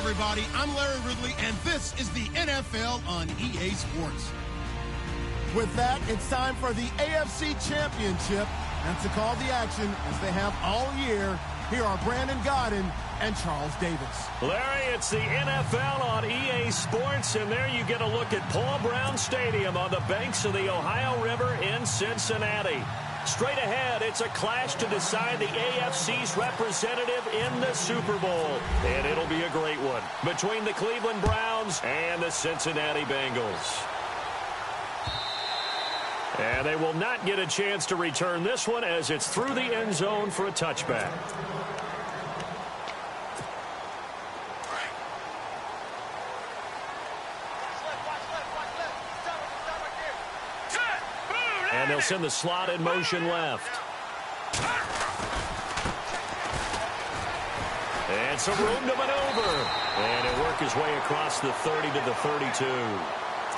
everybody. I'm Larry Ridley, and this is the NFL on EA Sports. With that, it's time for the AFC Championship. And to call the action, as they have all year, here are Brandon Godden and Charles Davis. Larry, it's the NFL on EA Sports, and there you get a look at Paul Brown Stadium on the banks of the Ohio River in Cincinnati. Straight ahead, it's a clash to decide the AFC's representative in the Super Bowl. And it'll be a great one between the Cleveland Browns and the Cincinnati Bengals. And they will not get a chance to return this one as it's through the end zone for a touchback. And they'll send the slot in motion left. And some room to maneuver. And he'll work his way across the 30 to the 32.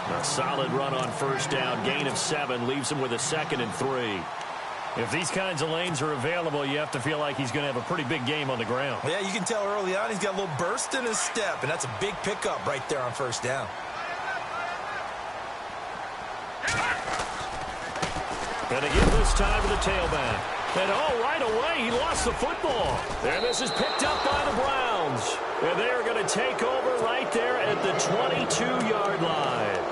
A solid run on first down. Gain of 7 leaves him with a 2nd and 3. If these kinds of lanes are available, you have to feel like he's going to have a pretty big game on the ground. Yeah, you can tell early on he's got a little burst in his step, and that's a big pickup right there on first down. Going to give this time to the tailback. And right away, he lost the football. And this is picked up by the Browns. And they are going to take over right there at the 22-yard line.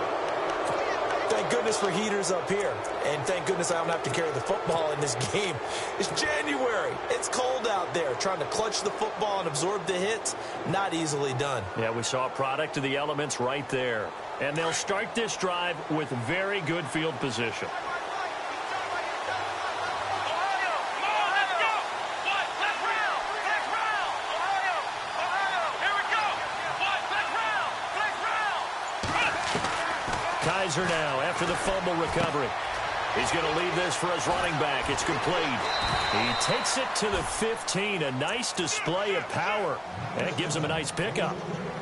Thank goodness for heaters up here. And thank goodness I don't have to carry the football in this game. It's January. It's cold out there. Trying to clutch the football and absorb the hits, not easily done. Yeah, we saw a product of the elements right there. And they'll start this drive with very good field position. Kaiser now after the fumble recovery. He's going to leave this for his running back. It's complete. He takes it to the 15. A nice display of power. And it gives him a nice pickup.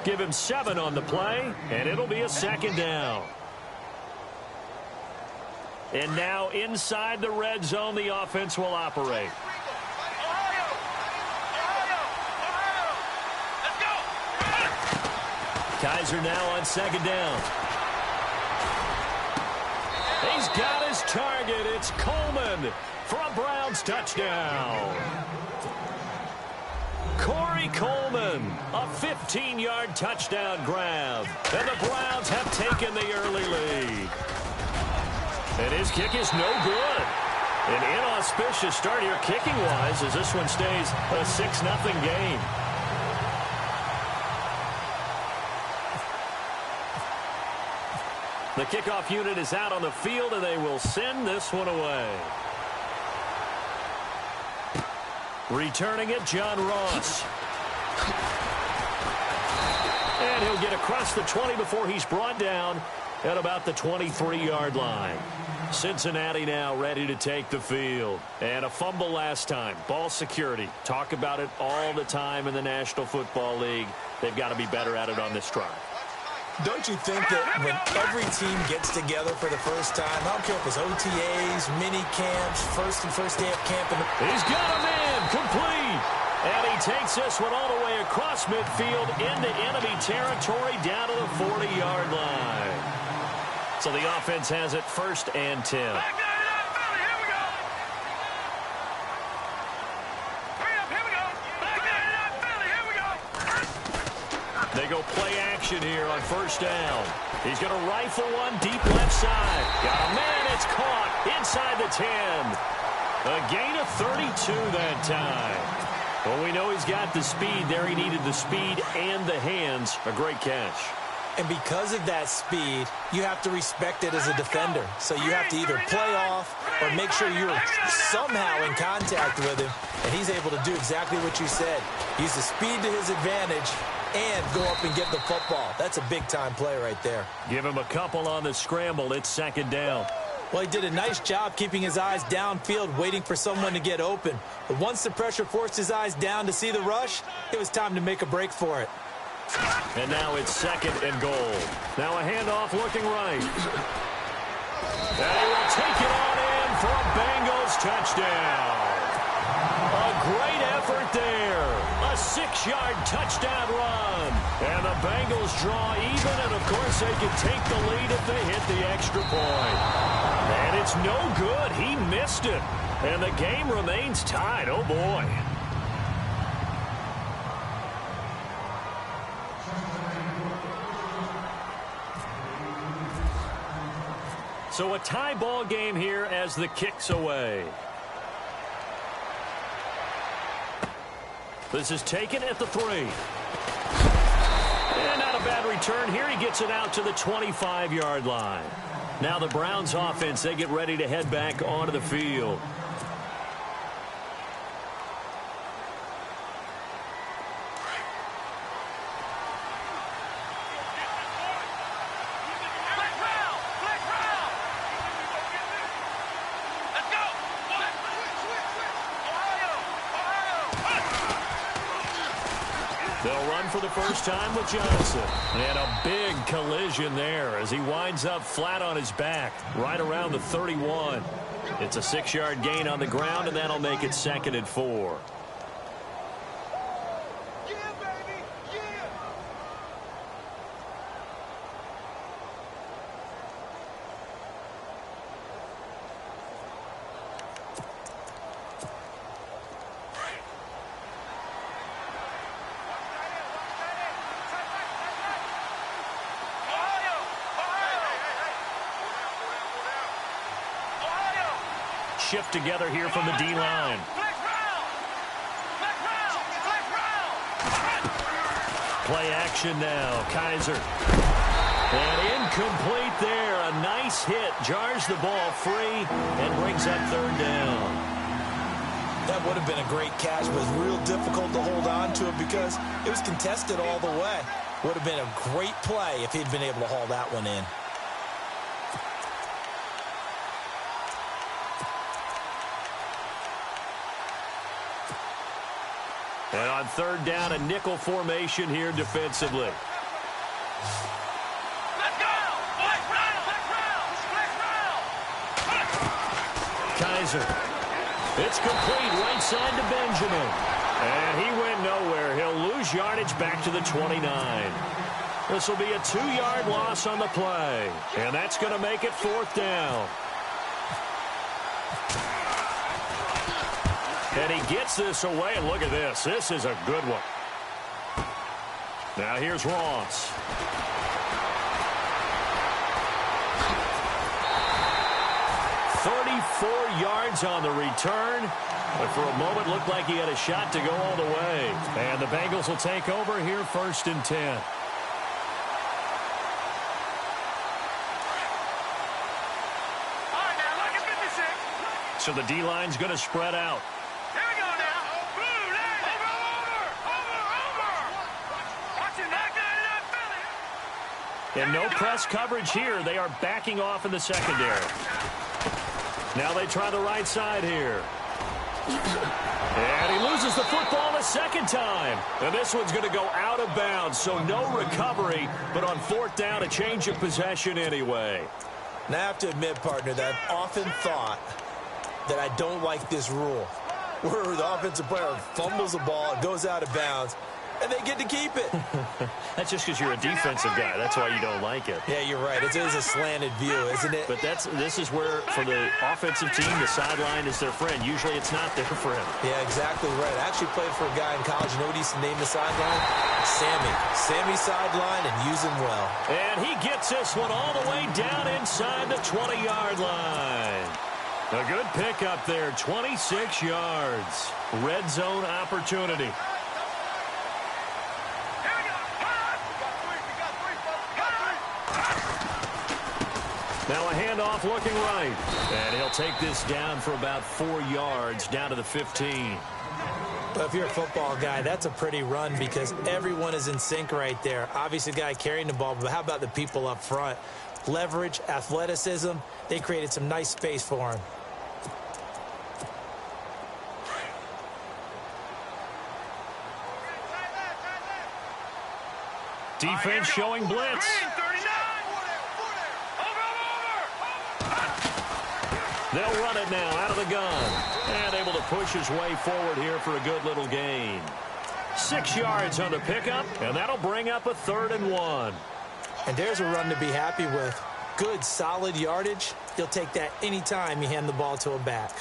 Give him 7 on the play, and it'll be a 2nd down. And now inside the red zone, the offense will operate. Kaiser now on 2nd down. He's got his target. It's Coleman for a Browns touchdown. Corey Coleman, a 15-yard touchdown grab. And the Browns have taken the early lead. And his kick is no good. An inauspicious start here kicking-wise as this one stays a 6-0 game. The kickoff unit is out on the field, and they will send this one away. Returning it, John Ross. And he'll get across the 20 before he's brought down at about the 23-yard line. Cincinnati now ready to take the field. And a fumble last time. Ball security. Talk about it all the time in the National Football League. They've got to be better at it on this drive. Don't you think that when every team gets together for the first time, I don't care if it's OTAs, mini camps, first day of camp. He's got a man complete. And he takes this one all the way across midfield into enemy territory down to the 40-yard line. So the offense has it 1st and 10. They go play action here on 1st down. He's going to rifle one deep left side. Got a man. It's caught inside the 10. A gain of 32 that time. Well, we know he's got the speed there. He needed the speed and the hands. A great catch. And because of that speed, you have to respect it as a defender. So you have to either play off or make sure you're somehow in contact with him. And he's able to do exactly what you said. Use the speed to his advantage and go up and get the football. That's a big-time play right there. Give him a couple on the scramble. It's 2nd down. Well, he did a nice job keeping his eyes downfield, waiting for someone to get open. But once the pressure forced his eyes down to see the rush, it was time to make a break for it. And now it's 2nd and goal. Now a handoff looking right. And he will take it on in for a Bengals touchdown. A great effort there. A A 6-yard touchdown run. And the Bengals draw even, and of course they can take the lead if they hit the extra point. And it's no good. He missed it. And the game remains tied. Oh, boy. So a tie ball game here as the kick's away. This is taken at the 3. And not a bad return here. He gets it out to the 25-yard line. Now the Browns offense, they get ready to head back onto the field. They'll run for the first time with Johnson. And a big collision there as he winds up flat on his back right around the 31. It's a 6-yard gain on the ground, and that'll make it 2nd and 4. Shift together here from the D-line. Play action now. Kaiser. And incomplete there. A nice hit. Jars the ball free and brings up 3rd down. That would have been a great catch, but it was real difficult to hold on to it because it was contested all the way. Would have been a great play if he'd been able to haul that one in. And on 3rd down, a nickel formation here defensively. Kaiser. It's complete right side to Benjamin. And he went nowhere. He'll lose yardage back to the 29. This will be a 2-yard loss on the play. And that's going to make it 4th down. And he gets this away, and look at this. This is a good one. Now here's Ross. Yards on the return, but for a moment looked like he had a shot to go all the way. And the Bengals will take over here 1st and 10. So the D-line's going to spread out. Here we go now. And no press coverage here. They are backing off in the secondary. Now they try the right side here. And he loses the football a second time. And this one's going to go out of bounds, so no recovery. But on 4th down, a change of possession anyway. Now I have to admit, partner, that I've often thought that I don't like this rule, where the offensive player fumbles the ball, it goes out of bounds, and they get to keep it. That's just because you're a defensive guy. That's why you don't like it. Yeah, you're right. It is a slanted view, isn't it? But this is where, for the offensive team, the sideline is their friend. Usually it's not their friend. Yeah, exactly right. I actually played for a guy in college. You know what he used to name the sideline? Sammy. Sammy sideline, and use him well. And he gets this one all the way down inside the 20-yard line. A good pickup there, 26 yards. Red zone opportunity. Now a handoff looking right. And he'll take this down for about 4 yards, down to the 15. But if you're a football guy, that's a pretty run because everyone is in sync right there. Obviously, the guy carrying the ball, but how about the people up front? Leverage, athleticism, they created some nice space for him. Defense showing blitz. They'll run it now out of the gun. And able to push his way forward here for a good little gain. 6 yards on the pickup, and that'll bring up a 3rd and 1. And there's a run to be happy with. Good, solid yardage. You'll take that anytime you hand the ball to a back.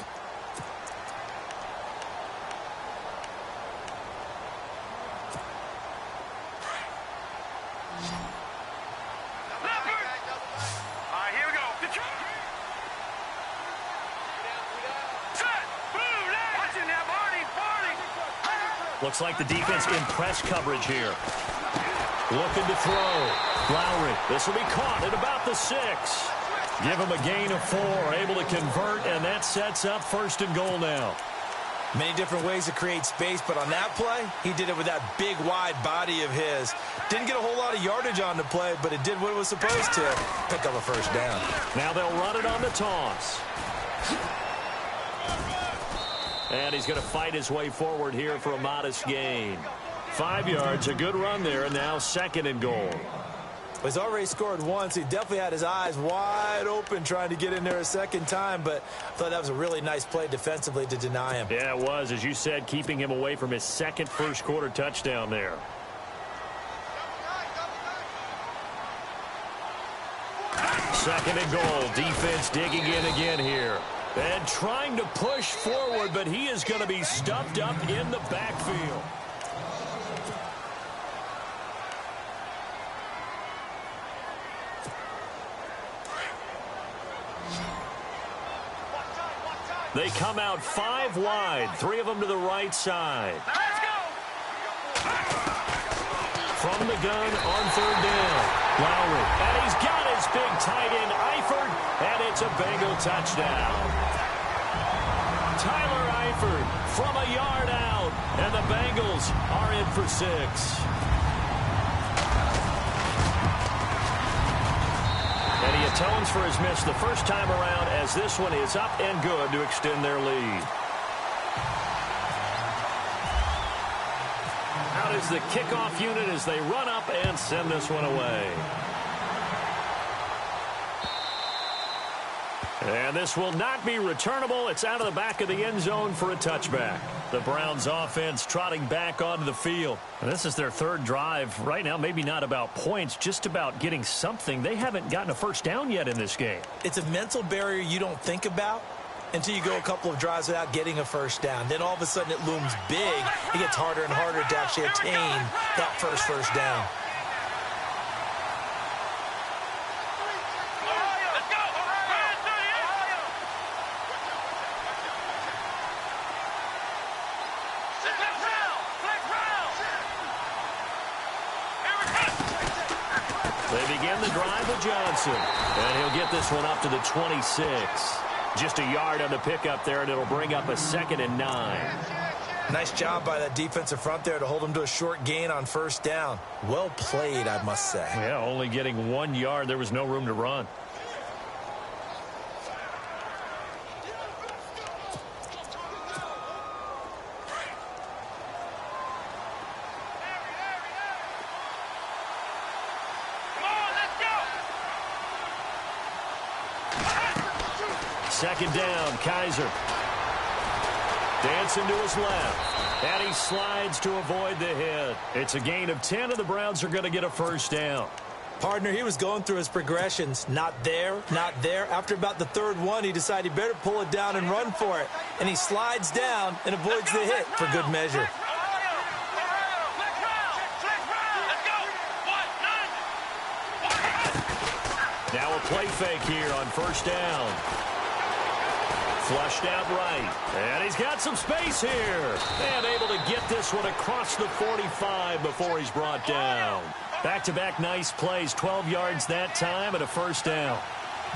Looks like the defense in press coverage here. Looking to throw. Lowry, this will be caught at about the 6. Give him a gain of 4, able to convert, and that sets up 1st and goal now. Many different ways to create space, but on that play, he did it with that big, wide body of his. Didn't get a whole lot of yardage on the play, but it did what it was supposed to, pick up a 1st down. Now they'll run it on the toss. And he's going to fight his way forward here for a modest gain. 5 yards, a good run there, and now 2nd and goal. He's already scored once. He definitely had his eyes wide open trying to get in there a 2nd time, but I thought that was a really nice play defensively to deny him. Yeah, it was, as you said, keeping him away from his 2nd first-quarter touchdown there. Second and goal. Defense digging in again here. And trying to push forward, but he is going to be stuffed up in the backfield. They come out 5 wide, 3 of them to the right side. Let's go! From the gun on 3rd down. Lowry, and he's got his big tight end, Eifert, and it's a Bengal touchdown. Tyler Eifert from a yard out, and the Bengals are in for 6. And he atones for his miss the first time around, as this one is up and good to extend their lead. Out is the kickoff unit as they run up and send this one away. And this will not be returnable. It's out of the back of the end zone for a touchback. The Browns offense trotting back onto the field. And this is their 3rd drive. Right now, maybe not about points, just about getting something. They haven't gotten a 1st down yet in this game. It's a mental barrier you don't think about until you go a couple of drives without getting a 1st down. Then all of a sudden it looms big. It gets harder and harder to actually attain that first down. They begin the drive with Johnson, and he'll get this one up to the 26. Just a yard on the pickup there, and it'll bring up a 2nd and 9. Nice job by that defensive front there to hold him to a short gain on 1st down. Well played, I must say. Yeah, only getting 1 yard. There was no room to run. Second down, Kaiser. Dancing to his left. And he slides to avoid the hit. It's a gain of 10, and the Browns are going to get a 1st down. Partner, he was going through his progressions. Not there, not there. After about the 3rd one, he decided he better pull it down and run for it. And he slides down and avoids the hit for good measure. Now a play fake here on 1st down. Flushed out right. And he's got some space here. And able to get this one across the 45 before he's brought down. Back-to-back nice plays. 12 yards that time and a 1st down.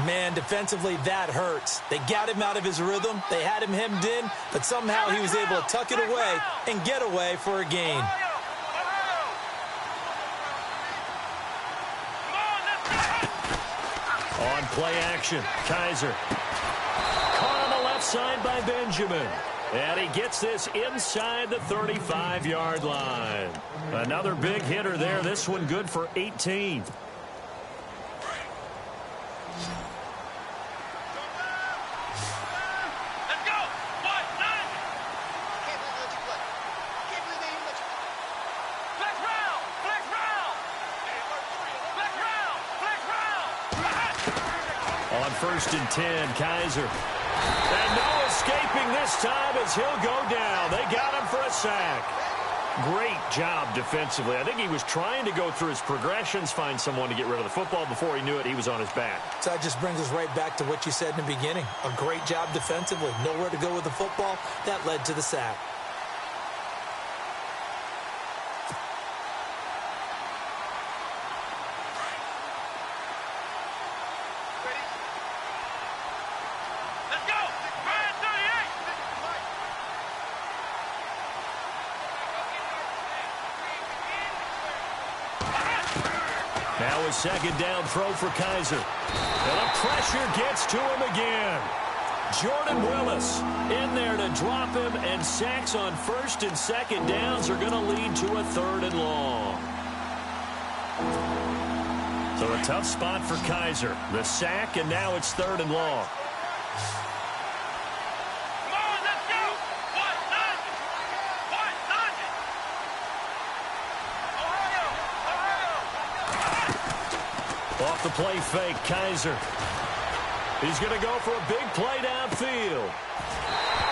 Man, defensively, that hurts. They got him out of his rhythm. They had him hemmed in, but somehow he was able to tuck it away and get away for a gain. On play action, Kaiser. Caught on the left side by Benjamin. And he gets this inside the 35-yard line. Another big hitter there. This one good for 18. On 1st and 10, Kaiser. And no escaping this time as he'll go down. They got him for a sack. Great job defensively. I think he was trying to go through his progressions, find someone to get rid of the football. Before he knew it, he was on his back. So that just brings us right back to what you said in the beginning. A great job defensively. Nowhere to go with the football. That led to the sack. Now a second down throw for Kaiser. And the pressure gets to him again. Jordan Willis in there to drop him, and sacks on 1st and 2nd downs are going to lead to a 3rd and long. So a tough spot for Kaiser. The sack, and now it's 3rd and long. Off the play fake, Kaiser. He's going to go for a big play downfield.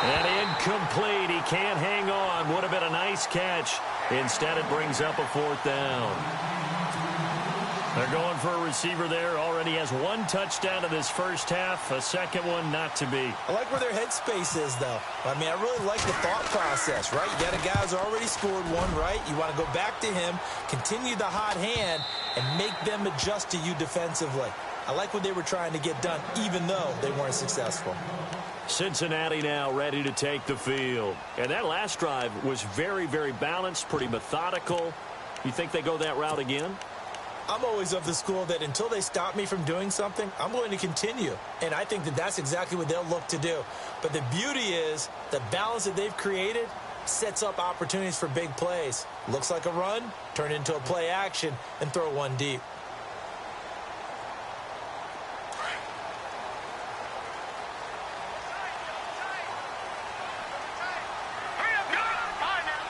And incomplete. He can't hang on. Would have been a nice catch. Instead, it brings up a 4th down. They're going for a receiver there. Already has 1 touchdown in this first half. A second one not to be. I like where their headspace is, though. I mean, I really like the thought process, right? You got a guy who's already scored 1, right? You want to go back to him, continue the hot hand, and make them adjust to you defensively. I like what they were trying to get done, even though they weren't successful. Cincinnati now ready to take the field. And that last drive was very, very balanced, pretty methodical. You think they go that route again? I'm always of the school that until they stop me from doing something, I'm going to continue. And I think that that's exactly what they'll look to do. But the beauty is the balance that they've created sets up opportunities for big plays. Looks like a run, turn into a play action, and throw one deep.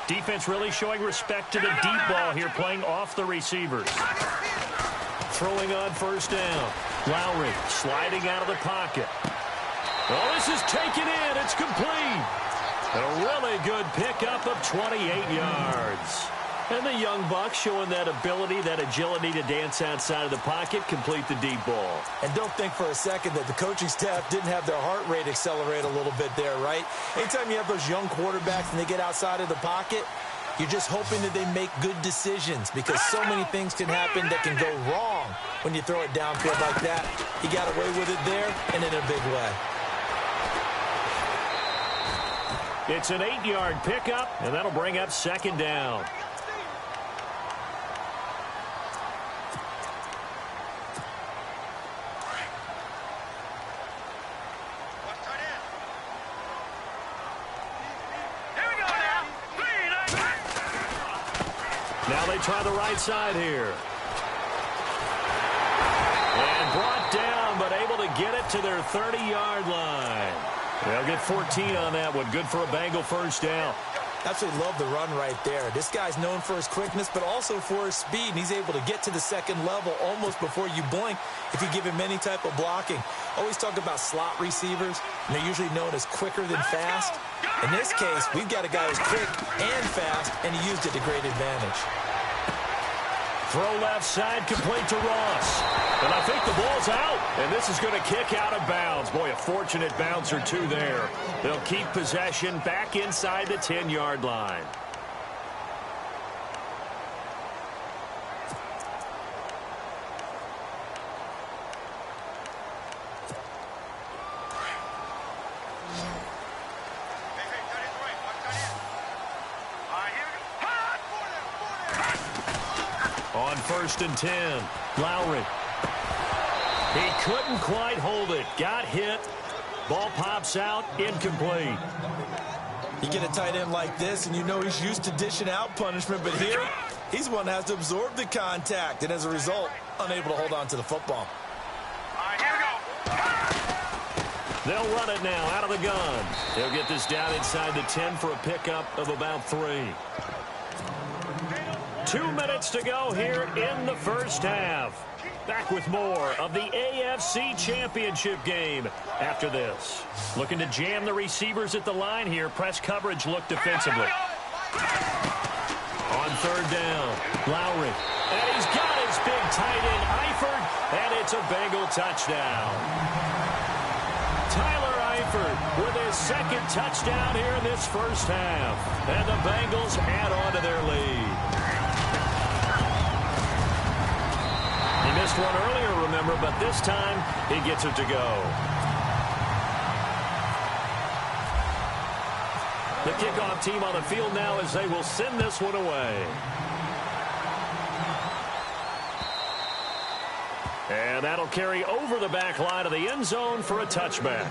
Defense really showing respect to the deep ball here, playing off the receivers. Throwing on 1st down. Lowry sliding out of the pocket. Oh, this is taken in. It's complete. A really good pickup of 28 yards. And the young buck showing that ability, that agility to dance outside of the pocket, complete the deep ball. And don't think for a second that the coaching staff didn't have their heart rate accelerate a little bit there, right? Anytime you have those young quarterbacks and they get outside of the pocket, you're just hoping that they make good decisions, because so many things can happen that can go wrong when you throw it downfield like that. He got away with it there and in a big way. It's an 8-yard pickup, and that'll bring up 2nd down. Now they try the right side here. And brought down, but able to get it to their 30-yard line. They'll get 14 on that one. Good for a Bengal 1st down. Absolutely love the run right there. This guy's known for his quickness, but also for his speed. And he's able to get to the 2nd level almost before you blink if you give him any type of blocking. Always talk about slot receivers, and they're usually known as quicker than fast. In this case, we've got a guy who's quick and fast, and he used it to great advantage. Throw left side, complete to Ross. And I think the ball's out. And this is going to kick out of bounds. Boy, a fortunate bounce or two there. They'll keep possession back inside the 10-yard line. On 1st and 10, Lowry. He couldn't quite hold it. Got hit. Ball pops out. Incomplete. You get a tight end like this, and you know he's used to dishing out punishment, but here, he's one that has to absorb the contact, and as a result, unable to hold on to the football. They'll run it now out of the gun. They'll get this down inside the 10 for a pickup of about 3. 2 minutes to go here in the first half. Back with more of the AFC Championship game after this. Looking to jam the receivers at the line here. Press coverage look defensively. On third down, Lowry. And he's got his big tight end, Eifert, and it's a Bengal touchdown. Tyler Eifert with his second touchdown here in this first half. And the Bengals add on to their lead. He missed one earlier, remember, but this time he gets it to go. The kickoff team on the field now as they will send this one away. And that'll carry over the back line of the end zone for a touchback.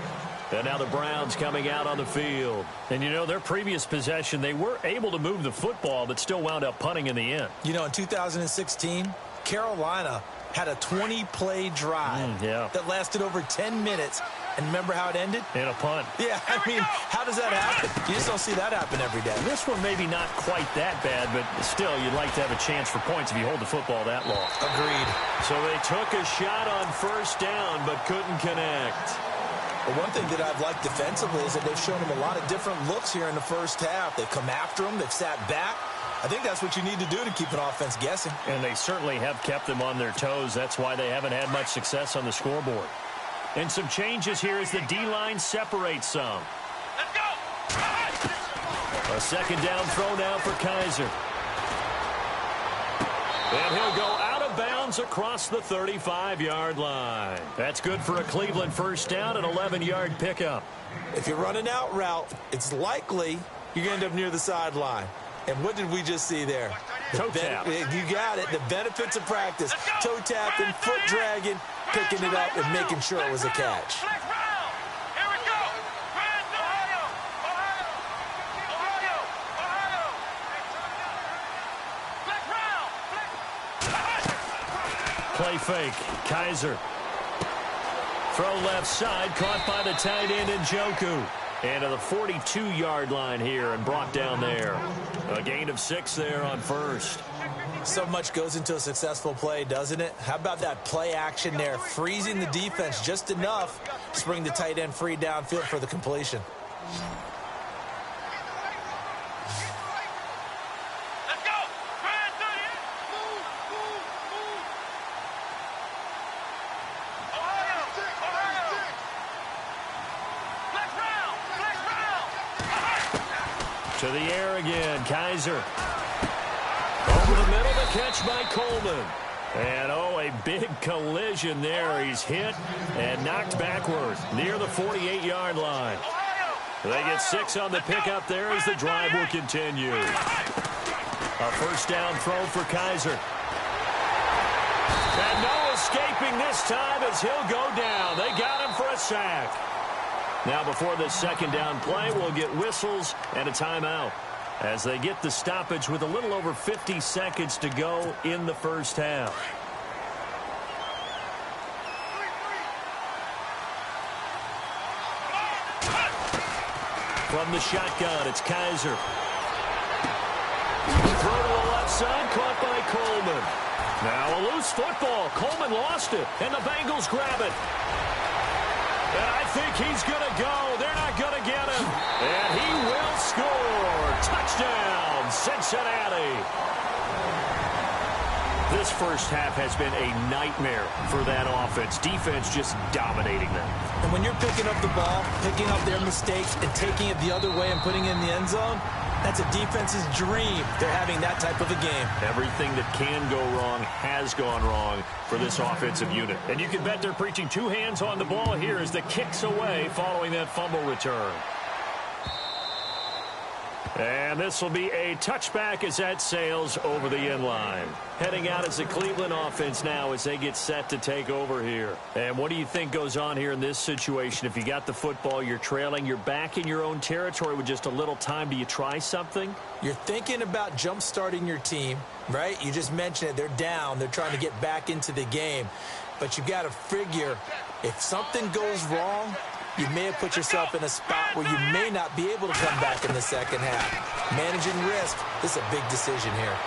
And now the Browns coming out on the field. And, you know, their previous possession, they were able to move the football, but still wound up punting in the end. You know, in 2016, Carolina had a 20-play drive that lasted over 10 minutes. And remember how it ended? In a punt. Yeah, I mean, how does that happen? You just don't see that happen every day. This one maybe not quite that bad, but still, you'd like to have a chance for points if you hold the football that long. Agreed. So they took a shot on first down, but couldn't connect. But one thing that I've liked defensively is that they've shown them a lot of different looks here in the first half. They've come after them. They've sat back. I think that's what you need to do to keep an offense guessing. And they certainly have kept them on their toes. That's why they haven't had much success on the scoreboard. And some changes here as the D-line separates some. Let's go! A second down throw now for Kaiser. And he'll go out of bounds across the 35-yard line. That's good for a Cleveland first down, an 11-yard pickup. If you're running out route, it's likely you're going to end up near the sideline. And what did we just see there? Toe tap. You got it. The benefits of practice. Toe tapping, foot dragging, picking it up, and making sure it was a catch. Here we go. Ohio. Play fake. Kaiser. Throw left side. Caught by the tight end Njoku. And to the 42-yard line here and brought down there. A gain of 6 there on first. So much goes into a successful play, doesn't it? How about that play action there? Freezing the defense just enough to bring the tight end free downfield for the completion. Let's go. Ohio. To the air again. Kaiser. Over the middle, the catch by Coleman. And, oh, a big collision there. He's hit and knocked backward near the 48-yard line. They get 6 on the pickup there as the drive will continue. A first down throw for Kaiser. And no escaping this time as he'll go down. They got him for a sack. Now before this second down play, we'll get whistles and a timeout as they get the stoppage with a little over 50 seconds to go in the first half. From the shotgun, it's Kaiser. Throw to the left side, caught by Coleman. Now a loose football. Coleman lost it, and the Bengals grab it. And I think he's going to go. They're not going to get him. And he will score. Touchdown, Cincinnati. This first half has been a nightmare for that offense. Defense just dominating them. And when you're picking up the ball, picking up their mistakes, and taking it the other way and putting it in the end zone, that's a defense's dream. They're having that type of a game. Everything that can go wrong has gone wrong for this offensive unit. And you can bet they're preaching 2 hands on the ball here as the kick's away following that fumble return. And this will be a touchback as that sails over the end line. Heading out as the Cleveland offense now as they get set to take over here. And what do you think goes on here in this situation? If you got the football, you're trailing, you're back in your own territory with just a little time. Do you try something? You're thinking about jump-starting your team, right? You just mentioned it. They're down. They're trying to get back into the game. But you got to figure if something goes wrong, you may have put yourself in a spot where you may not be able to come back in the second half. Managing risk, this is a big decision here.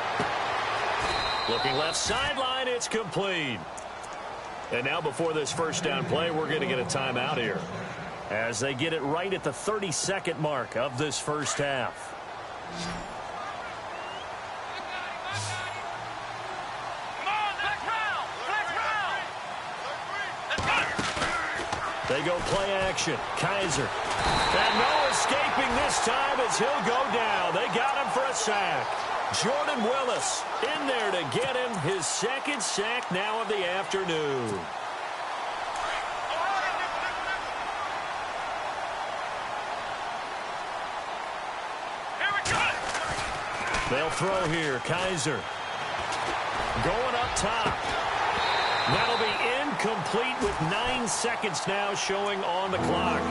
Looking left sideline, it's complete. And now before this first down play, we're going to get a timeout here, as they get it right at the 30-second mark of this first half. They go play action. Kaiser. And no escaping this time as he'll go down. They got him for a sack. Jordan Willis in there to get him his second sack now of the afternoon. They'll throw here. Kaiser going up top. That'll be incomplete with 9 seconds now showing on the clock.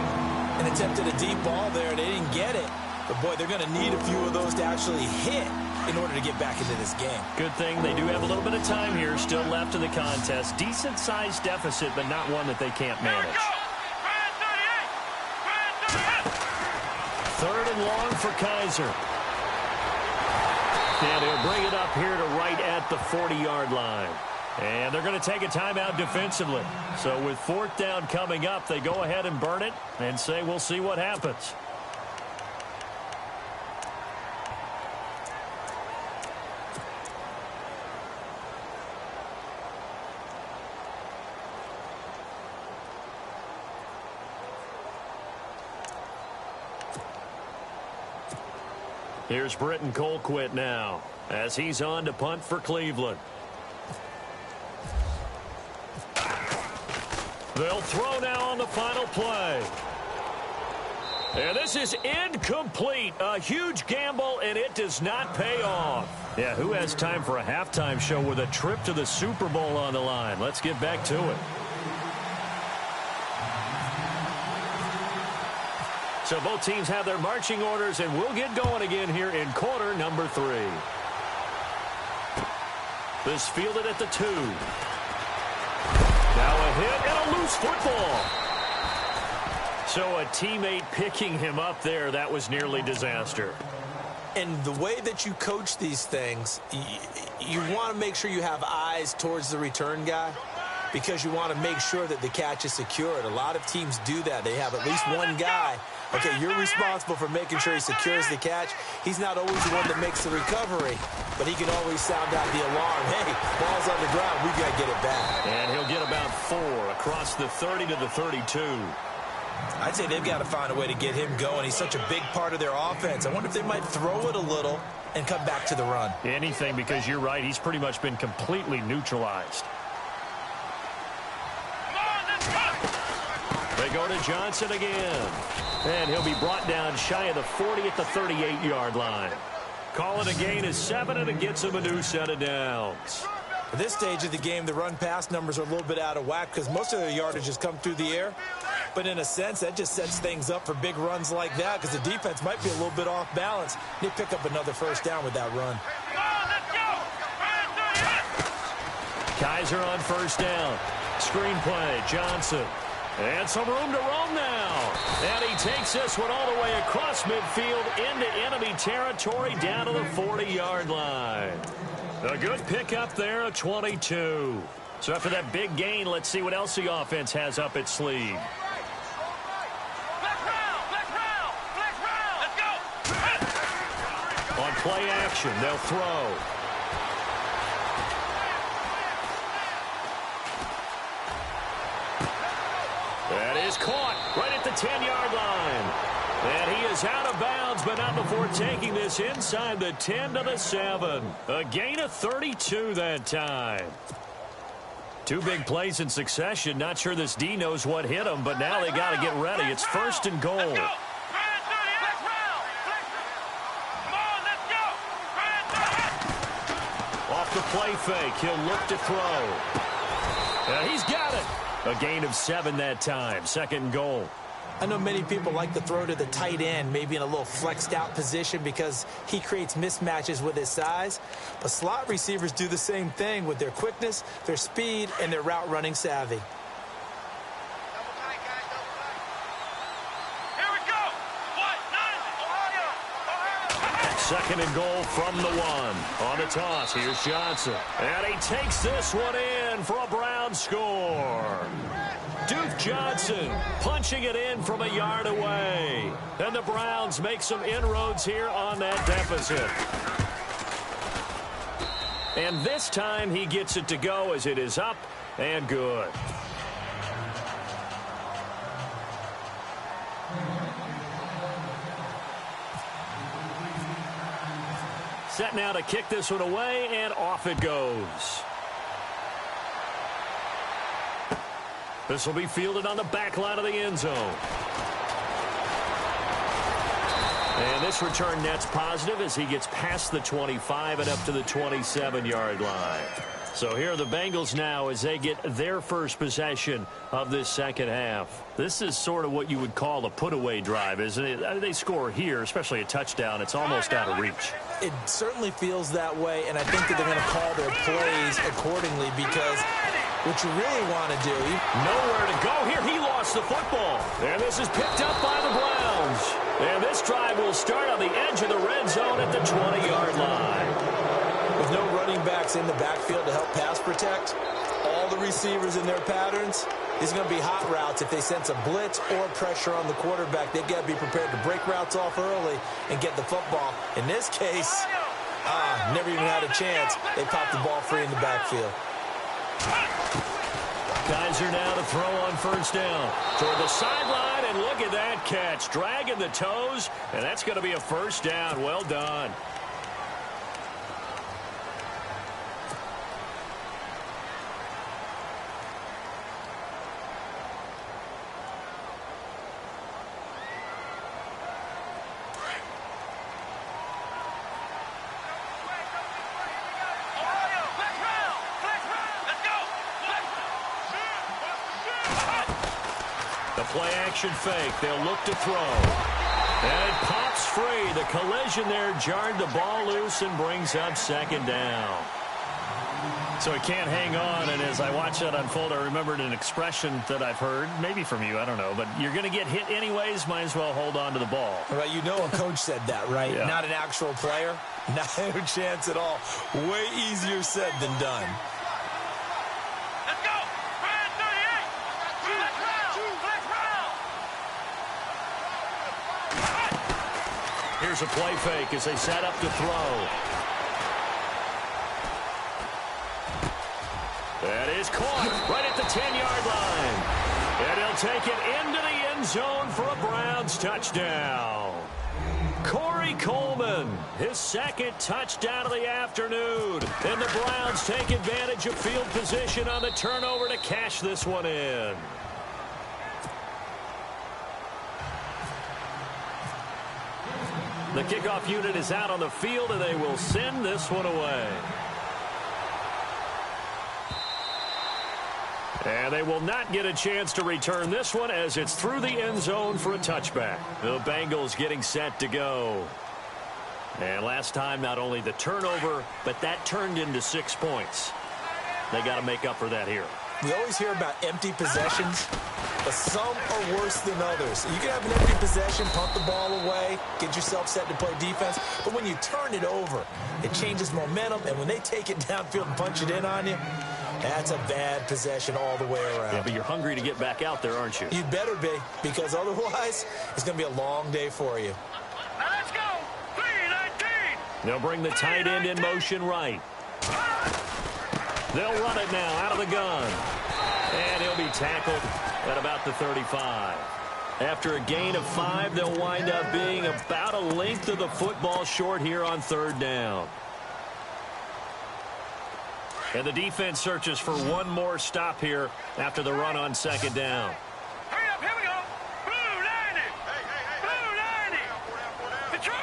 And attempted a deep ball there. They didn't get it. But, boy, they're going to need a few of those to actually hit in order to get back into this game. Good thing they do have a little bit of time here still left in the contest. Decent-sized deficit, but not one that they can't manage. Third and long for Kaiser. And he'll bring it up here to right at the 40-yard line. And they're going to take a timeout defensively. So with fourth down coming up, they go ahead and burn it and say we'll see what happens. Here's Britton Colquitt now as he's on to punt for Cleveland. They'll throw now on the final play. And this is incomplete. A huge gamble, and it does not pay off. Yeah, who has time for a halftime show with a trip to the Super Bowl on the line? Let's get back to it. So both teams have their marching orders, and we'll get going again here in quarter number 3. This fielded at the 2. Now a hit and a loose football. So a teammate picking him up there, that was nearly disaster. And the way that you coach these things, you want to make sure you have eyes towards the return guy, because you want to make sure that the catch is secured. A lot of teams do that. They have at least one guy. Okay, you're responsible for making sure he secures the catch. He's not always the one that makes the recovery, but he can always sound out the alarm. Hey, ball's on the ground. We've got to get it back. And he'll get about 4 across the 30 to the 32. I'd say they've got to find a way to get him going. He's such a big part of their offense. I wonder if they might throw it a little and come back to the run. Anything, because you're right. He's pretty much been completely neutralized. They go to Johnson again. And he'll be brought down shy of the 40 at the 38-yard line. Call it a gain of 7, and it gets him a new set of downs. At this stage of the game, the run-pass numbers are a little bit out of whack because most of their yardage has come through the air. But in a sense, that just sets things up for big runs like that because the defense might be a little bit off balance. They pick up another first down with that run. Kaiser on first down. Screen play, Johnson. And some room to roam now. And he takes this one all the way across midfield into enemy territory down to the 40-yard line. A good pickup there of 22. So after that big gain, let's see what else the offense has up its sleeve. On play action, they'll throw. That is caught right at the 10-yard line. And he is out of bounds, but not before taking this inside the 10 to the 7. A gain of 32 that time. 2 big plays in succession. Not sure this D knows what hit him, but now they got to get ready. It's first and goal. Off the play fake, he'll look to throw. And he's got it. A gain of 7 that time. Second and goal. I know many people like to throw to the tight end, maybe in a little flexed out position because he creates mismatches with his size. But slot receivers do the same thing with their quickness, their speed, and their route running savvy. Second and goal from the 1. On the toss, here's Johnson. And he takes this one in for a Brown score. Duke Johnson punching it in from a yard away. And the Browns make some inroads here on that deficit. And this time he gets it to go as it is up and good. Set now to kick this one away, and off it goes. This will be fielded on the back line of the end zone. And this return net's positive as he gets past the 25 and up to the 27-yard line. So here are the Bengals now as they get their first possession of this second half. This is sort of what you would call a put-away drive, isn't it? They score here, especially a touchdown. It's almost out of reach. It certainly feels that way, and I think that they're going to call their plays accordingly because what you really want to do. Nowhere to go here. He lost the football. And this is picked up by the Browns. And this drive will start on the edge of the red zone at the 20-yard line. With no running backs in the backfield to help pass protect, all the receivers in their patterns, these are going to be hot routes. If they sense a blitz or pressure on the quarterback, they've got to be prepared to break routes off early and get the football. In this case, never even had a chance. They popped the ball free in the backfield. Kaiser now to throw on first down. Toward the sideline, and look at that catch. Dragging the toes, and that's going to be a first down. Well done. Play-action fake. They'll look to throw. And it pops free. The collision there jarred the ball loose and brings up second down. So he can't hang on, and as I watch that unfold, I remembered an expression that I've heard, maybe from you, I don't know, but you're going to get hit anyways, might as well hold on to the ball. Right, you know a coach said that, right? Yeah. Not an actual player. Not a chance at all. Way easier said than done. Here's a play fake as they set up to throw. That is caught right at the 10-yard line. And he'll take it into the end zone for a Browns touchdown. Corey Coleman, his second touchdown of the afternoon. And the Browns take advantage of field position on the turnover to cash this one in. The kickoff unit is out on the field, and they will send this one away. And they will not get a chance to return this one as it's through the end zone for a touchback. The Bengals getting set to go. And last time, not only the turnover, but that turned into 6 points. They got to make up for that here. We always hear about empty possessions, but some are worse than others. You can have an empty possession, pump the ball away, get yourself set to play defense, but when you turn it over, it changes momentum, and when they take it downfield and punch it in on you, that's a bad possession all the way around. Yeah, but you're hungry to get back out there, aren't you? You better be, because otherwise, it's going to be a long day for you. Now let's go. 3-19. They'll bring the tight end in motion right. They'll run it now out of the gun. And he'll be tackled at about the 35. After a gain of 5, they'll wind up being about a length of the football short here on third down. And the defense searches for one more stop here after the run on second down. Hurry up, here we go. Blue 90. Blue 90. Detroit.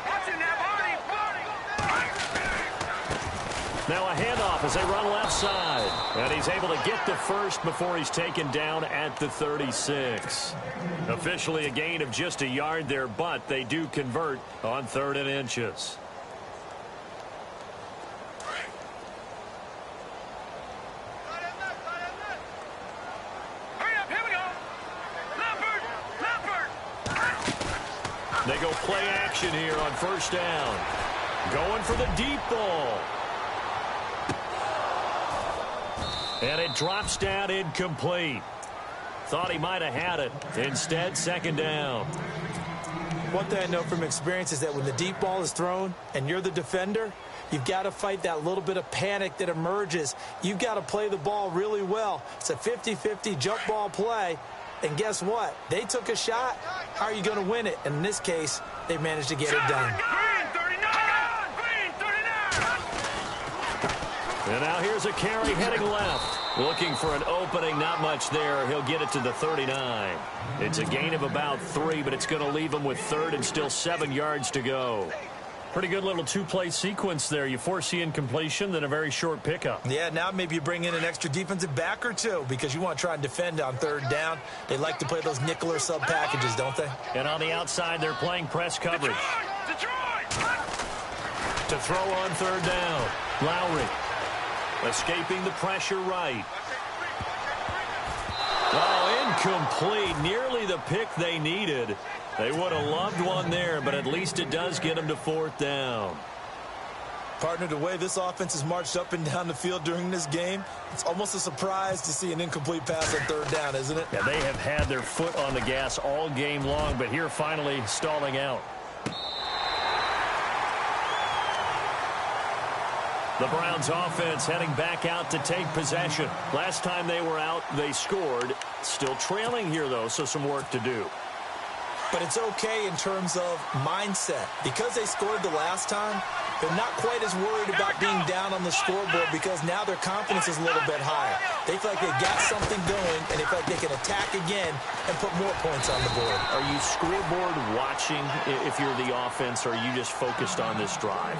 Watch it now, Barney. Now a handoff as they run left side. And he's able to get the first before he's taken down at the 36. Officially a gain of just a yard there, but they do convert on 3rd and inches. They go play action here on first down. Going for the deep ball. And it drops down incomplete. Thought he might have had it. Instead, second down. One thing I know from experience is that when the deep ball is thrown and you're the defender, you've got to fight that little bit of panic that emerges. You've got to play the ball really well. It's a 50-50 jump ball play. And guess what? They took a shot. How are you going to win it? And in this case, they managed to get it done. And now here's a carry heading left. Looking for an opening, not much there. He'll get it to the 39. It's a gain of about 3, but it's going to leave him with third and still 7 yards to go. Pretty good little two-play sequence there. You force the incompletion, then a very short pickup. Yeah, now maybe you bring in an extra defensive back or two because you want to try and defend on third down. They like to play those nickel or sub packages, don't they? And on the outside, they're playing press coverage. To throw on third down, Lowry. Escaping the pressure right. Oh, incomplete. Nearly the pick they needed. They would have loved one there, but at least it does get them to fourth down. Partner, the way this offense has marched up and down the field during this game, it's almost a surprise to see an incomplete pass on third down, isn't it? Yeah, they have had their foot on the gas all game long, but here finally stalling out. The Browns offense heading back out to take possession. Last time they were out, they scored. Still trailing here, though, so some work to do. But it's okay in terms of mindset. Because they scored the last time, they're not quite as worried about being down on the scoreboard because now their confidence is a little bit higher. They feel like they've got something going, and they feel like they can attack again and put more points on the board. Are you scoreboard watching if you're the offense, or are you just focused on this drive?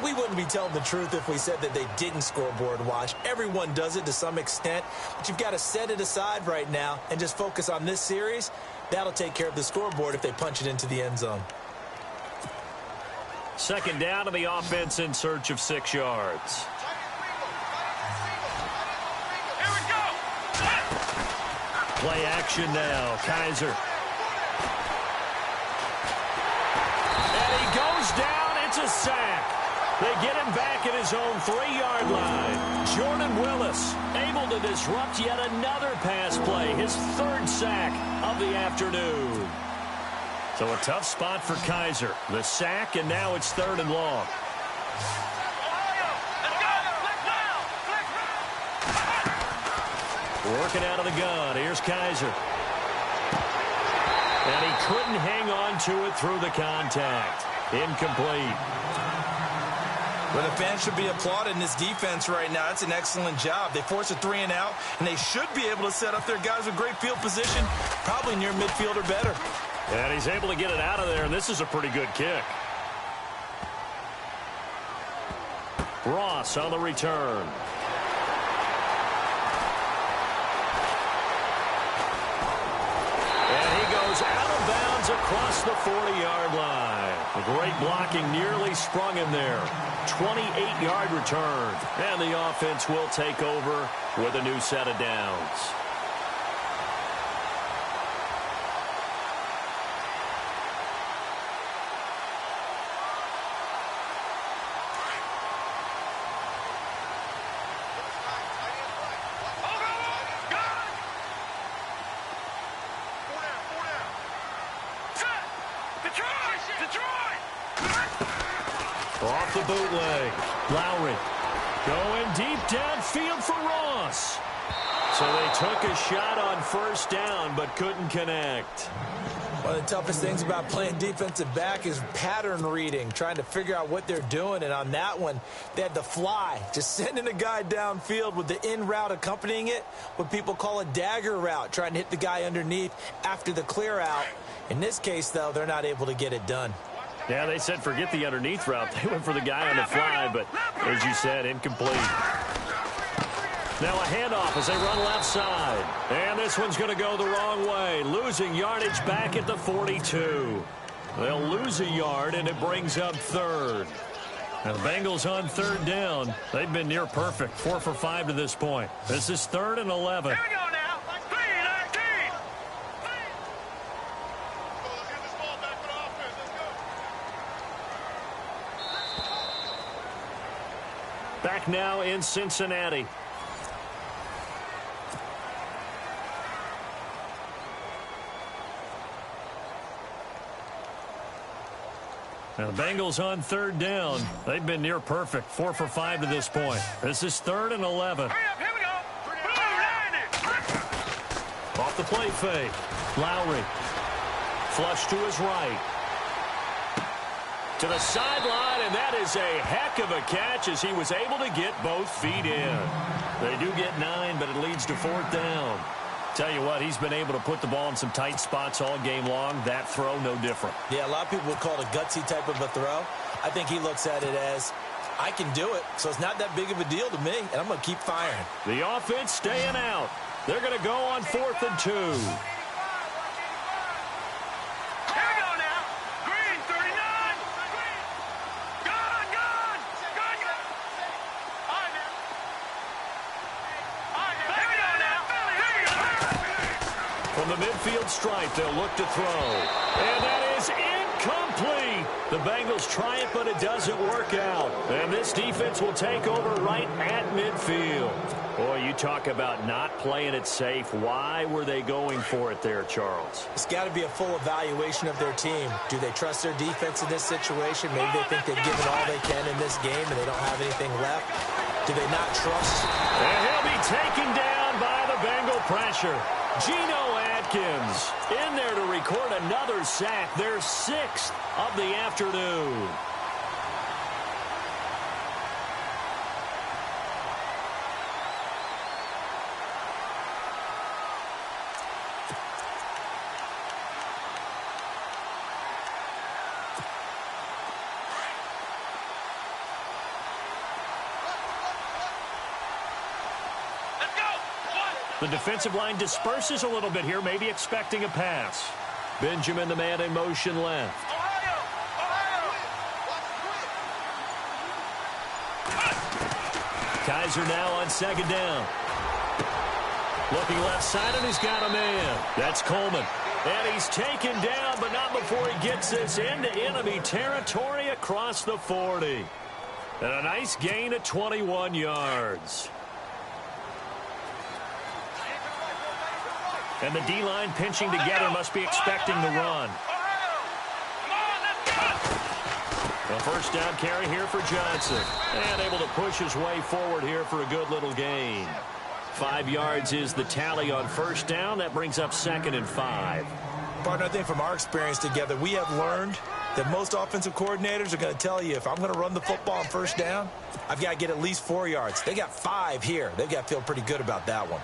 We wouldn't be telling the truth if we said that they didn't scoreboard watch. Everyone does it to some extent, but you've got to set it aside right now and just focus on this series. That'll take care of the scoreboard if they punch it into the end zone. Second down to the offense in search of 6 yards. Here we go. Play action now. Kaiser. And he goes down. It's a sack. They get him back at his own 3-yard line. Jordan Willis able to disrupt yet another pass play. His third sack of the afternoon. So a tough spot for Kaiser. The sack, and now it's third and long. Working out of the gun. Here's Kaiser. And he couldn't hang on to it through the contact. Incomplete. Well, the fans should be applauding this defense right now. That's an excellent job. They force a 3 and out, and they should be able to set up their guys with great field position, probably near midfield or better. And he's able to get it out of there, and this is a pretty good kick. Ross on the return. And he goes out of bounds across the 40-yard line. The great blocking nearly sprung him there. 28-yard return. And the offense will take over with a new set of downs. Off the bootleg. Lowry going deep downfield for Ross. So they took a shot on first down but couldn't connect. One of the toughest things about playing defensive back is pattern reading, trying to figure out what they're doing. And on that one, they had the fly, just sending a guy downfield with the in route accompanying it, what people call a dagger route, trying to hit the guy underneath after the clear out. In this case, though, they're not able to get it done. Yeah, they said forget the underneath route. They went for the guy on the fly, but as you said, incomplete. Now a handoff as they run left side. And this one's going to go the wrong way. Losing yardage back at the 42. They'll lose a yard, and it brings up third. And the Bengals on third down. They've been near perfect. 4 for 5 to this point. This is 3rd and 11. Here we go now. 3-19. Back now in Cincinnati. Now the Bengals on third down. They've been near perfect. 4 for 5 to this point. This is 3rd and 11. Hurry up, here we go. Off the play fake. Lowry. Flush to his right. To the sideline, and that is a heck of a catch as he was able to get both feet in. They do get 9, but it leads to 4th down. Tell you what, he's been able to put the ball in some tight spots all game long. That throw, no different. Yeah, a lot of people would call it a gutsy type of a throw. I think he looks at it as, I can do it, so it's not that big of a deal to me, and I'm going to keep firing. The offense staying out. They're going to go on 4th and 2. From the midfield stripe, they'll look to throw. And that is incomplete. The Bengals try it, but it doesn't work out. And this defense will take over right at midfield. Boy, you talk about not playing it safe. Why were they going for it there, Charles? It's got to be a full evaluation of their team. Do they trust their defense in this situation? Maybe they think they've given all they can in this game and they don't have anything left. Do they not trust? And he'll be taken down by the Bengal pressure. Geno Atkins in there to record another sack. Their 6th of the afternoon. The defensive line disperses a little bit here, maybe expecting a pass. Benjamin, the man in motion left. Kaiser now on 2nd down. Looking left side, and he's got a man. That's Coleman. And he's taken down, but not before he gets this into enemy territory across the 40. And a nice gain of 21 yards. And the D-line pinching together, must be expecting the run. A first down carry here for Johnson. And able to push his way forward here for a good little gain. 5 yards is the tally on first down. That brings up 2nd and 5. Partner, I think from our experience together, we have learned that most offensive coordinators are going to tell you, if I'm going to run the football on first down, I've got to get at least 4 yards. They got 5 here. They've got to feel pretty good about that one.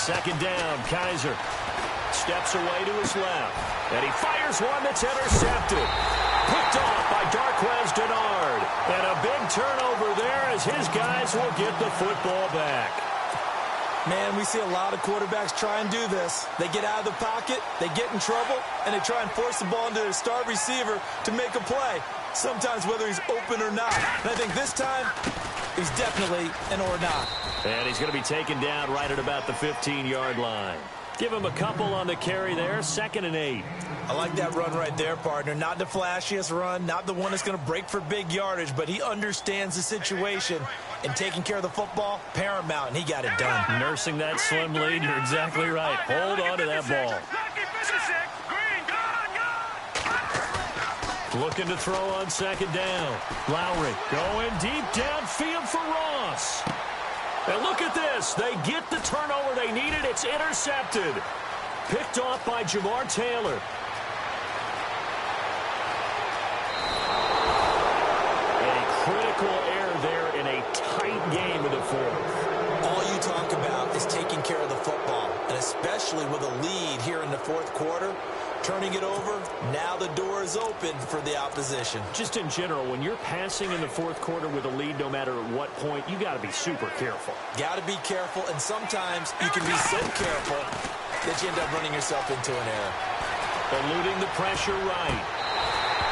Second down, Kaiser steps away to his left, and he fires one that's intercepted. Picked off by Darquez Denard, and a big turnover there as his guys will get the football back. Man, we see a lot of quarterbacks try and do this. They get out of the pocket, they get in trouble, and they try and force the ball into their star receiver to make a play, sometimes whether he's open or not. And I think this time, he's definitely an or not. And he's going to be taken down right at about the 15-yard line. Give him a couple on the carry there, 2nd and 8. I like that run right there, partner. Not the flashiest run, not the one that's going to break for big yardage, but he understands the situation, and taking care of the football, paramount, and he got it done. Nursing that slim lead, you're exactly right. Hold on to that ball. Looking to throw on 2nd down. Lowry going deep downfield for Ross. And look at this. They get the turnover they needed. It's intercepted. Picked off by Jamar Taylor. A critical error there in a tight game in the 4th. All you talk about is taking care of the football, and especially with a lead here in the 4th quarter. Turning it over, now the door is open for the opposition. Just in general, when you're passing in the 4th quarter with a lead, no matter at what point, you got to be super careful. Got to be careful, and sometimes you can be so careful that you end up running yourself into an error. Eluding the pressure right.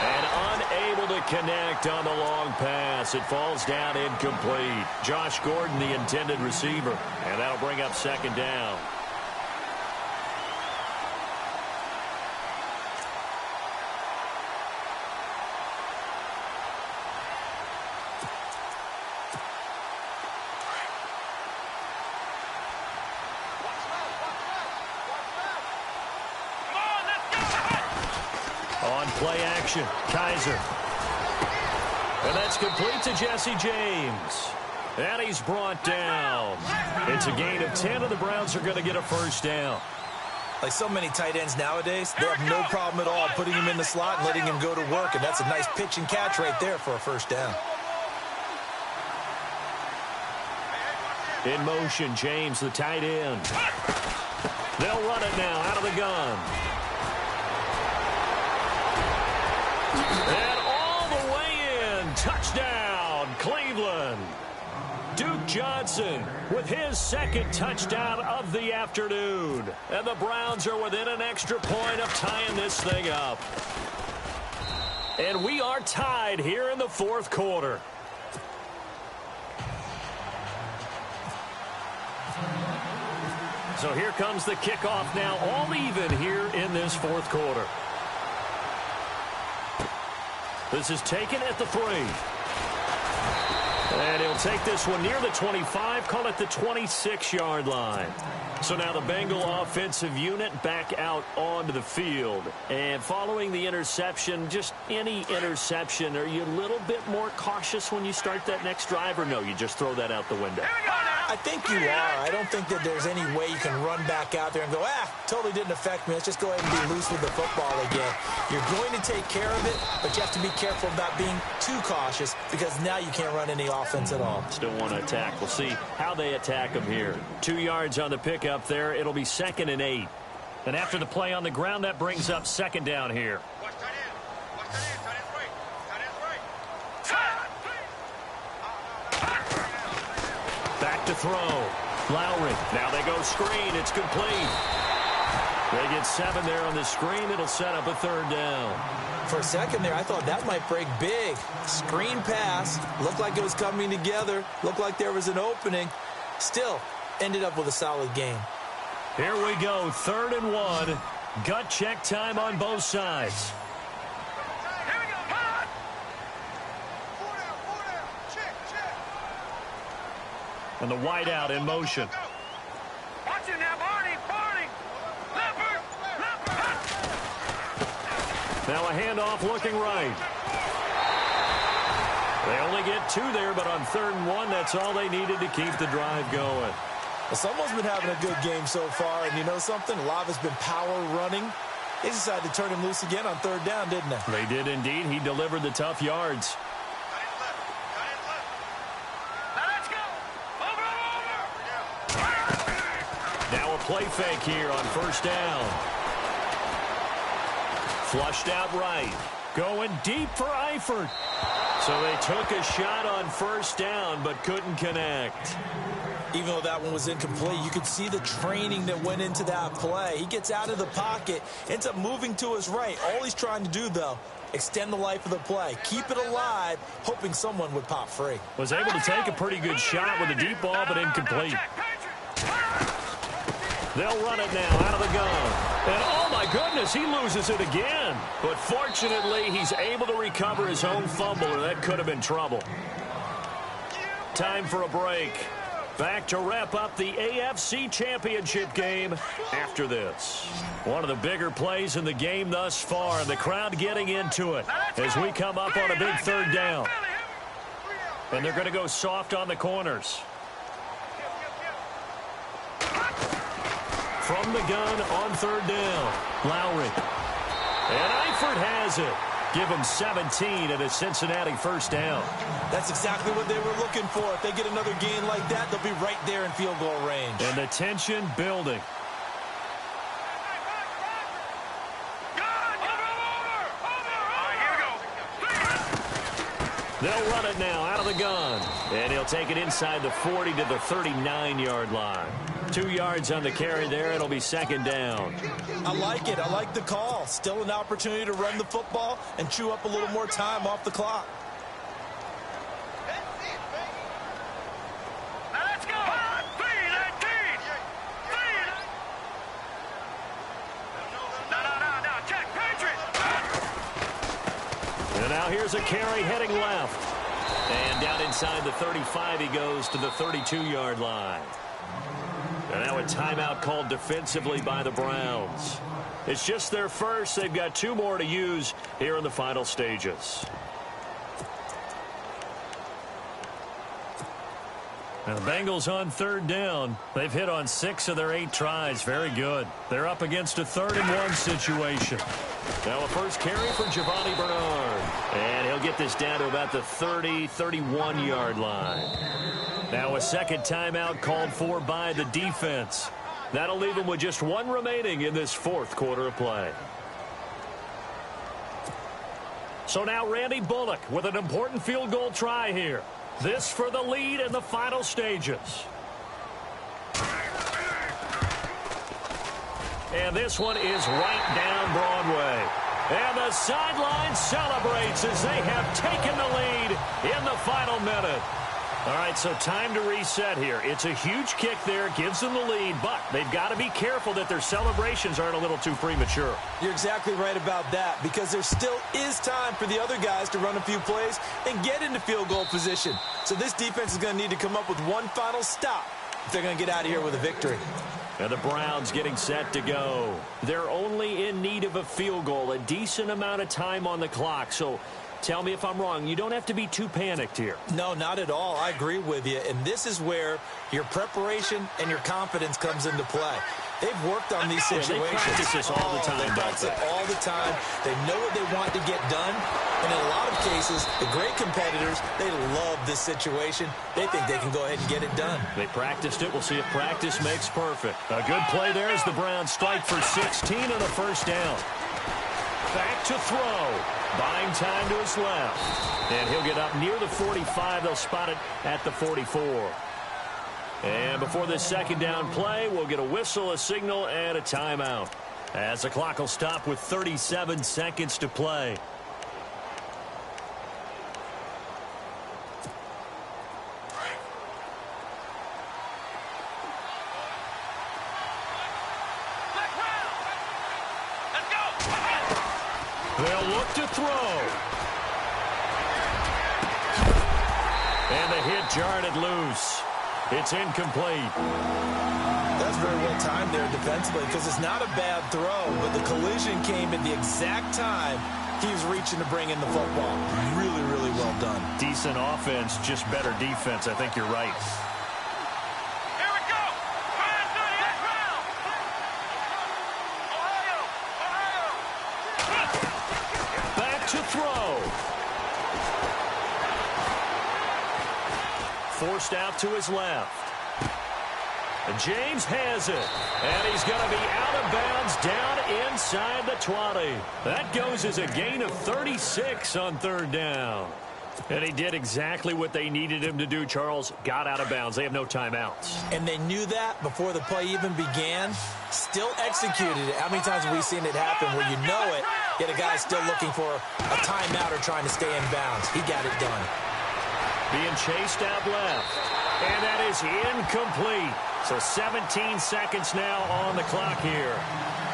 And unable to connect on the long pass. It falls down incomplete. Josh Gordon, the intended receiver. And that'll bring up 2nd down. on play action. Kaiser. And that's complete to Jesse James. And he's brought down. It's a gain of 10, and the Browns are going to get a first down. Like so many tight ends nowadays, they have no problem at all putting him in the slot and letting him go to work, and that's a nice pitch and catch right there for a first down. In motion, James, the tight end. They'll run it now out of the gun. And all the way in. Touchdown, Cleveland. Duke Johnson with his second touchdown of the afternoon. And the Browns are within an extra point of tying this thing up. And we are tied here in the fourth quarter. So here comes the kickoff now, all even here in this fourth quarter. This is taken at the 3. And he'll take this one near the 25, call it the 26-yard line. So now the Bengal offensive unit back out onto the field. And following the interception, just any interception, are you a little bit more cautious when you start that next drive, or no, you just throw that out the window? I think you are. I don't think that there's any way you can run back out there and go, totally didn't affect me. Let's just go ahead and be loose with the football again. You're going to take care of it, but you have to be careful about being too cautious because now you can't run any offense at all. Still want to attack. We'll see how they attack them here. 2 yards on the pickup there. It'll be 2nd and 8. And after the play on the ground, that brings up 2nd down here. Back to throw. Lowry. Now they go screen. It's complete. They get 7 there on the screen. It'll set up a 3rd down. For a second there, I thought that might break big. Screen pass. Looked like it was coming together. Looked like there was an opening. Still, ended up with a solid game. Here we go. 3rd and 1. Gut check time on both sides. And the wideout in motion. Watch it now, Barney. Leopard. Now a handoff looking right. They only get 2 there, but on 3rd and 1, that's all they needed to keep the drive going. Well, someone's been having a good game so far, and you know something? A lot has been power running. They decided to turn him loose again on 3rd down, didn't they? They did indeed. He delivered the tough yards. Now a play fake here on 1st down. Flushed out right. Going deep for Eifert. So they took a shot on 1st down, but couldn't connect. Even though that one was incomplete, you could see the training that went into that play. He gets out of the pocket, ends up moving to his right. All he's trying to do, though, extend the life of the play. Keep it alive, hoping someone would pop free. Was able to take a pretty good shot with a deep ball, but incomplete. They'll run it now out of the gun. And, oh, my goodness, he loses it again. But fortunately, he's able to recover his own fumble, or that could have been trouble. Time for a break. Back to wrap up the AFC Championship game after this. One of the bigger plays in the game thus far, and the crowd getting into it as we come up on a big 3rd down. And they're going to go soft on the corners. From the gun on 3rd down, Lowry. And Eifert has it. Give them 17 at a Cincinnati 1st down. That's exactly what they were looking for. If they get another gain like that, they'll be right there in field goal range. And the tension building. They'll run it now out of the gun. And he'll take it inside the 40 to the 39-yard line. 2 yards on the carry there. It'll be 2nd down. I like it. I like the call. Still an opportunity to run the football and chew up a little more time off the clock. And now here's a carry heading left. And down inside the 35, he goes to the 32-yard line. And now a timeout called defensively by the Browns. It's just their first. They've got 2 more to use here in the final stages. Now the Bengals on 3rd down. They've hit on 6 of their 8 tries. Very good. They're up against a 3rd-and-1 situation. Now a first carry for Giovanni Bernard. And he'll get this down to about the 30, 31-yard line. Now a second timeout called for by the defense. That'll leave him with just 1 remaining in this 4th quarter of play. So now Randy Bullock with an important field goal try here. This for the lead in the final stages. And this one is right down Broadway. And the sideline celebrates as they have taken the lead in the final minute. All right, so time to reset here. It's a huge kick there, gives them the lead, but they've got to be careful that their celebrations aren't a little too premature. You're exactly right about that, because there still is time for the other guys to run a few plays and get into field goal position. So this defense is going to need to come up with one final stop if they're going to get out of here with a victory. And the Browns getting set to go. They're only in need of a field goal, a decent amount of time on the clock. So tell me if I'm wrong. You don't have to be too panicked here. No, not at all. I agree with you. And this is where your preparation and your confidence comes into play. They've worked on these situations. They practice this all the time. They practice it all the time. They know what they want to get done. And in a lot of cases, the great competitors, they love this situation. They think they can go ahead and get it done. They practiced it. We'll see if practice makes perfect. A good play there as the Browns strike for 16 on a first down. Back to throw. Buying time to his left. And he'll get up near the 45. They'll spot it at the 44. And before this second down play, we'll get a whistle, a signal, and a timeout, as the clock will stop with 37 seconds to play. They'll look to throw. And the hit jarred it loose. It's incomplete. That's very well timed there defensively, because it's not a bad throw, but the collision came at the exact time he was reaching to bring in the football. Really, really well done. Decent offense, just better defense. I think you're right. Here we go. Ohio. Back to throw. Forced out to his left. And James has it. And he's going to be out of bounds down inside the 20. That goes as a gain of 36 on 3rd down. And he did exactly what they needed him to do, Charles. Got out of bounds. They have no timeouts. And they knew that before the play even began. Still executed it. How many times have we seen it happen where you know it, yet a guy's still looking for a timeout or trying to stay in bounds? He got it done. Being chased out left. And that is incomplete. So 17 seconds now on the clock here.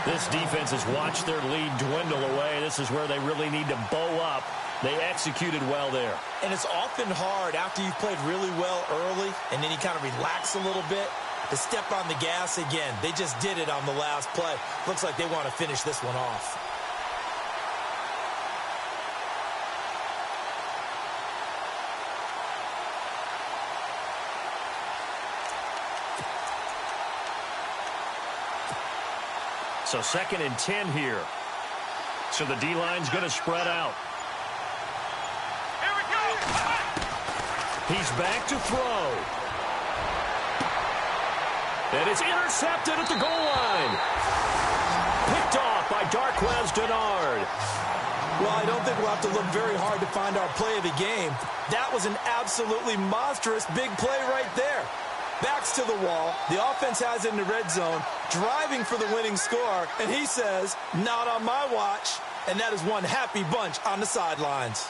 This defense has watched their lead dwindle away. This is where they really need to bow up. They executed well there. And it's often hard after you've played really well early and then you kind of relax a little bit to step on the gas again. They just did it on the last play. Looks like they want to finish this one off. So 2nd and 10 here. So the D-line's going to spread out. Here we go. He's back to throw. And it's intercepted at the goal line. Picked off by Darquez Dennard. Well, I don't think we'll have to look very hard to find our play of the game. That was an absolutely monstrous big play right there. Backs to the wall. The offense has it in the red zone, driving for the winning score. And he says, not on my watch. And that is one happy bunch on the sidelines.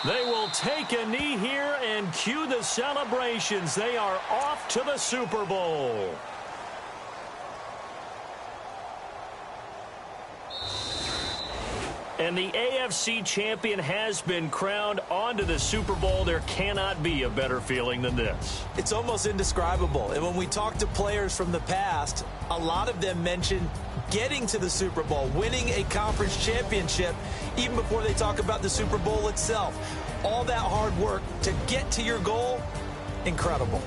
They will take a knee here and cue the celebrations. They are off to the Super Bowl. And the AFC champion has been crowned onto the Super Bowl. There cannot be a better feeling than this. It's almost indescribable. And when we talk to players from the past, a lot of them mention getting to the Super Bowl, winning a conference championship, even before they talk about the Super Bowl itself. All that hard work to get to your goal, incredible.